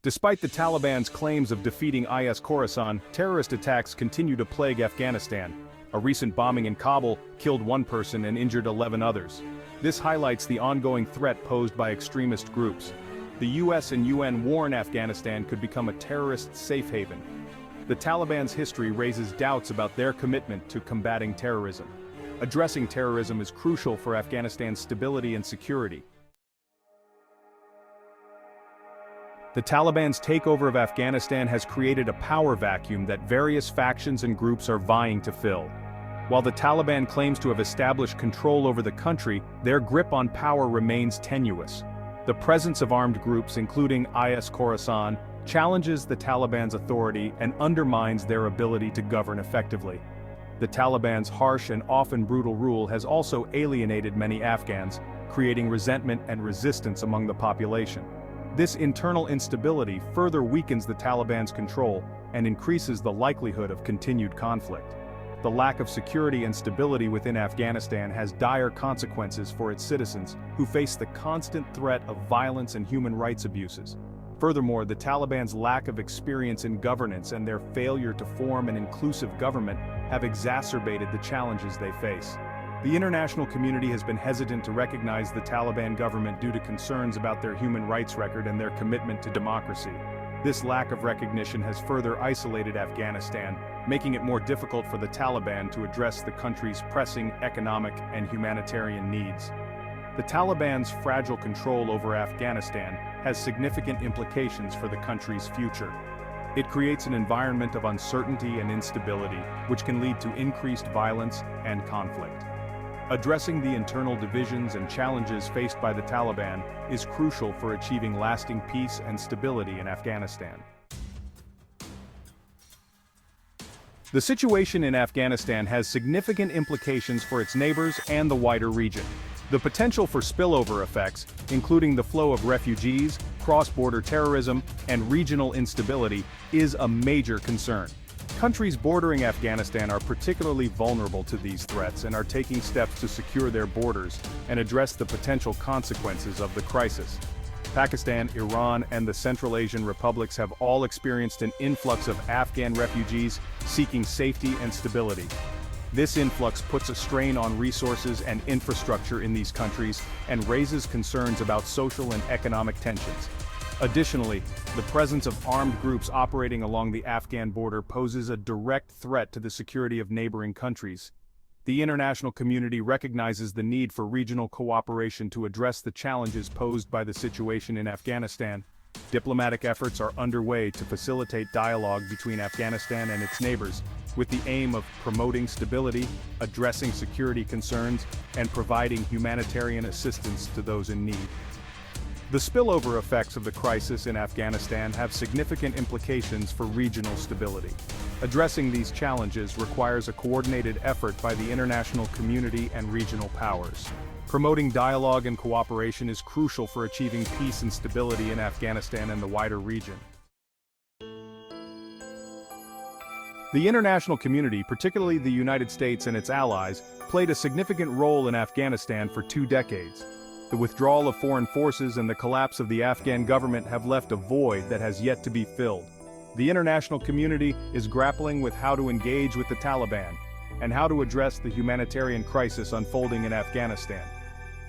Despite the Taliban's claims of defeating IS Khorasan, terrorist attacks continue to plague Afghanistan. A recent bombing in Kabul killed one person and injured 11 others. This highlights the ongoing threat posed by extremist groups. The US and UN warn Afghanistan could become a terrorist safe haven. The Taliban's history raises doubts about their commitment to combating terrorism. Addressing terrorism is crucial for Afghanistan's stability and security. The Taliban's takeover of Afghanistan has created a power vacuum that various factions and groups are vying to fill. While the Taliban claims to have established control over the country, their grip on power remains tenuous. The presence of armed groups including IS Khorasan challenges the Taliban's authority and undermines their ability to govern effectively. The Taliban's harsh and often brutal rule has also alienated many Afghans, creating resentment and resistance among the population. This internal instability further weakens the Taliban's control and increases the likelihood of continued conflict. The lack of security and stability within Afghanistan has dire consequences for its citizens, who face the constant threat of violence and human rights abuses. Furthermore, the Taliban's lack of experience in governance and their failure to form an inclusive government have exacerbated the challenges they face. The international community has been hesitant to recognize the Taliban government due to concerns about their human rights record and their commitment to democracy. This lack of recognition has further isolated Afghanistan, making it more difficult for the Taliban to address the country's pressing economic and humanitarian needs. The Taliban's fragile control over Afghanistan has significant implications for the country's future. It creates an environment of uncertainty and instability, which can lead to increased violence and conflict. Addressing the internal divisions and challenges faced by the Taliban is crucial for achieving lasting peace and stability in Afghanistan. The situation in Afghanistan has significant implications for its neighbors and the wider region. The potential for spillover effects, including the flow of refugees, cross-border terrorism, and regional instability, is a major concern. Countries bordering Afghanistan are particularly vulnerable to these threats and are taking steps to secure their borders and address the potential consequences of the crisis. Pakistan, Iran, and the Central Asian republics have all experienced an influx of Afghan refugees seeking safety and stability. This influx puts a strain on resources and infrastructure in these countries and raises concerns about social and economic tensions. Additionally, the presence of armed groups operating along the Afghan border poses a direct threat to the security of neighboring countries. The international community recognizes the need for regional cooperation to address the challenges posed by the situation in Afghanistan. Diplomatic efforts are underway to facilitate dialogue between Afghanistan and its neighbors, with the aim of promoting stability, addressing security concerns, and providing humanitarian assistance to those in need. The spillover effects of the crisis in Afghanistan have significant implications for regional stability. Addressing these challenges requires a coordinated effort by the international community and regional powers. Promoting dialogue and cooperation is crucial for achieving peace and stability in Afghanistan and the wider region. The international community, particularly the United States and its allies, played a significant role in Afghanistan for 2 decades. The withdrawal of foreign forces and the collapse of the Afghan government have left a void that has yet to be filled. The international community is grappling with how to engage with the Taliban and how to address the humanitarian crisis unfolding in Afghanistan.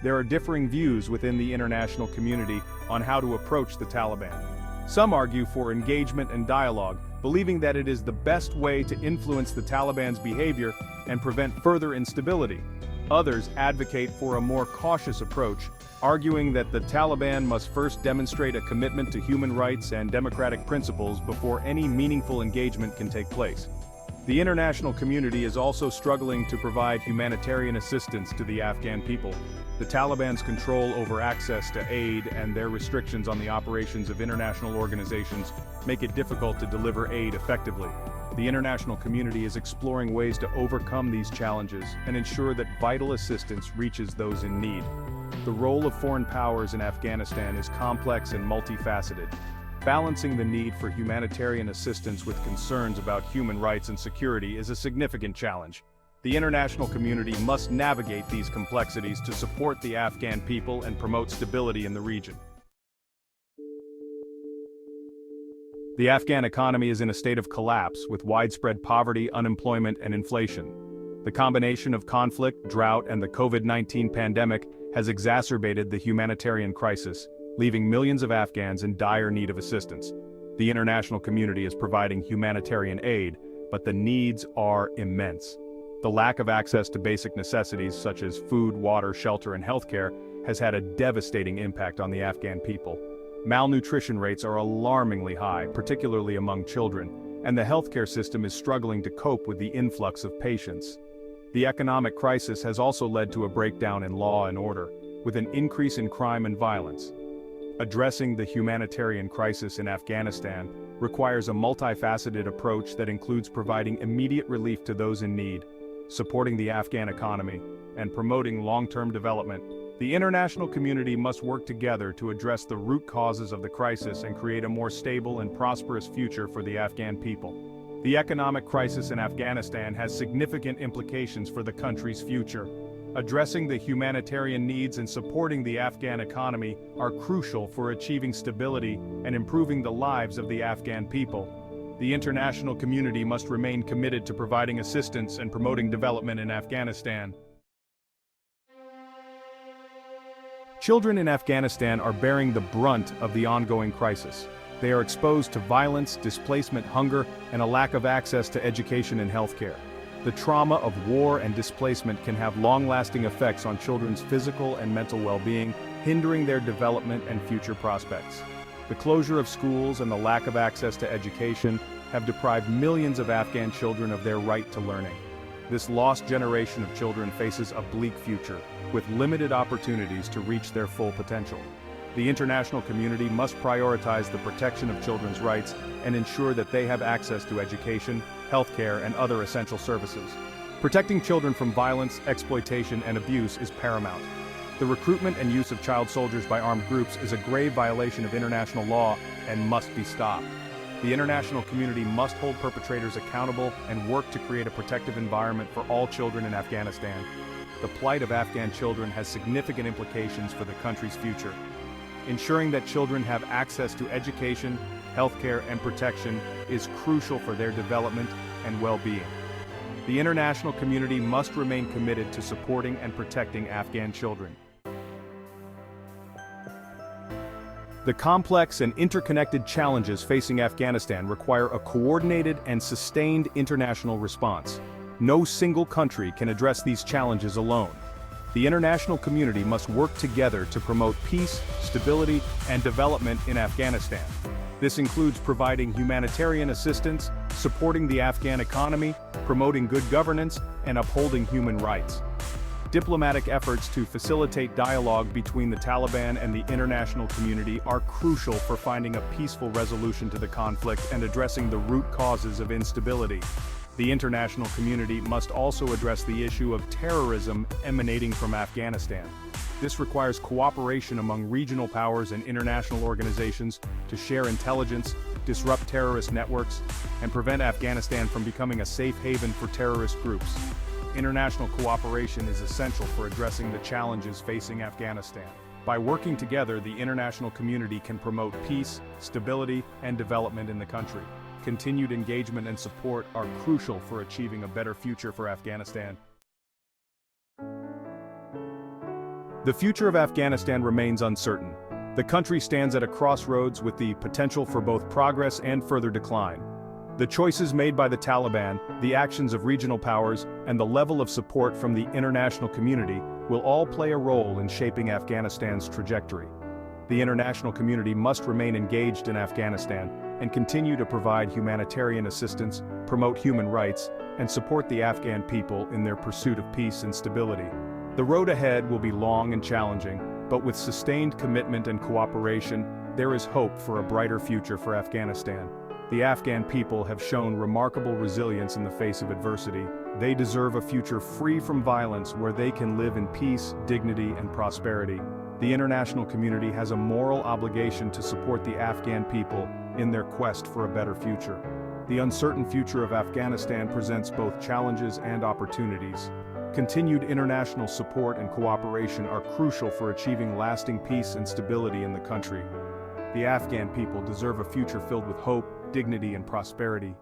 There are differing views within the international community on how to approach the Taliban. Some argue for engagement and dialogue, believing that it is the best way to influence the Taliban's behavior and prevent further instability. Others advocate for a more cautious approach, arguing that the Taliban must first demonstrate a commitment to human rights and democratic principles before any meaningful engagement can take place. The international community is also struggling to provide humanitarian assistance to the Afghan people. The Taliban's control over access to aid and their restrictions on the operations of international organizations make it difficult to deliver aid effectively. The international community is exploring ways to overcome these challenges and ensure that vital assistance reaches those in need. The role of foreign powers in Afghanistan is complex and multifaceted. Balancing the need for humanitarian assistance with concerns about human rights and security is a significant challenge. The international community must navigate these complexities to support the Afghan people and promote stability in the region. The Afghan economy is in a state of collapse with widespread poverty, unemployment, and inflation. The combination of conflict, drought, and the COVID-19 pandemic has exacerbated the humanitarian crisis, leaving millions of Afghans in dire need of assistance. The international community is providing humanitarian aid, but the needs are immense. The lack of access to basic necessities such as food, water, shelter, and healthcare has had a devastating impact on the Afghan people. Malnutrition rates are alarmingly high, particularly among children, and the healthcare system is struggling to cope with the influx of patients. The economic crisis has also led to a breakdown in law and order, with an increase in crime and violence. Addressing the humanitarian crisis in Afghanistan requires a multifaceted approach that includes providing immediate relief to those in need, supporting the Afghan economy, and promoting long-term development. The international community must work together to address the root causes of the crisis and create a more stable and prosperous future for the Afghan people. The economic crisis in Afghanistan has significant implications for the country's future. Addressing the humanitarian needs and supporting the Afghan economy are crucial for achieving stability and improving the lives of the Afghan people. The international community must remain committed to providing assistance and promoting development in Afghanistan. Children in Afghanistan are bearing the brunt of the ongoing crisis. They are exposed to violence, displacement, hunger, and a lack of access to education and healthcare. The trauma of war and displacement can have long-lasting effects on children's physical and mental well-being, hindering their development and future prospects. The closure of schools and the lack of access to education have deprived millions of Afghan children of their right to learning. This lost generation of children faces a bleak future, with limited opportunities to reach their full potential. The international community must prioritize the protection of children's rights and ensure that they have access to education, healthcare, and other essential services. Protecting children from violence, exploitation, and abuse is paramount. The recruitment and use of child soldiers by armed groups is a grave violation of international law and must be stopped. The international community must hold perpetrators accountable and work to create a protective environment for all children in Afghanistan. The plight of Afghan children has significant implications for the country's future. Ensuring that children have access to education, healthcare, and protection is crucial for their development and well-being. The international community must remain committed to supporting and protecting Afghan children. The complex and interconnected challenges facing Afghanistan require a coordinated and sustained international response. No single country can address these challenges alone. The international community must work together to promote peace, stability, and development in Afghanistan. This includes providing humanitarian assistance, supporting the Afghan economy, promoting good governance, and upholding human rights. Diplomatic efforts to facilitate dialogue between the Taliban and the international community are crucial for finding a peaceful resolution to the conflict and addressing the root causes of instability. The international community must also address the issue of terrorism emanating from Afghanistan. This requires cooperation among regional powers and international organizations to share intelligence, disrupt terrorist networks, and prevent Afghanistan from becoming a safe haven for terrorist groups. International cooperation is essential for addressing the challenges facing Afghanistan. By working together, the international community can promote peace, stability, and development in the country. Continued engagement and support are crucial for achieving a better future for Afghanistan. The future of Afghanistan remains uncertain. The country stands at a crossroads with the potential for both progress and further decline. The choices made by the Taliban, the actions of regional powers, and the level of support from the international community will all play a role in shaping Afghanistan's trajectory. The international community must remain engaged in Afghanistan and continue to provide humanitarian assistance, promote human rights, and support the Afghan people in their pursuit of peace and stability. The road ahead will be long and challenging, but with sustained commitment and cooperation, there is hope for a brighter future for Afghanistan. The Afghan people have shown remarkable resilience in the face of adversity. They deserve a future free from violence where they can live in peace, dignity, and prosperity. The international community has a moral obligation to support the Afghan people in their quest for a better future. The uncertain future of Afghanistan presents both challenges and opportunities. Continued international support and cooperation are crucial for achieving lasting peace and stability in the country. The Afghan people deserve a future filled with hope, dignity, and prosperity.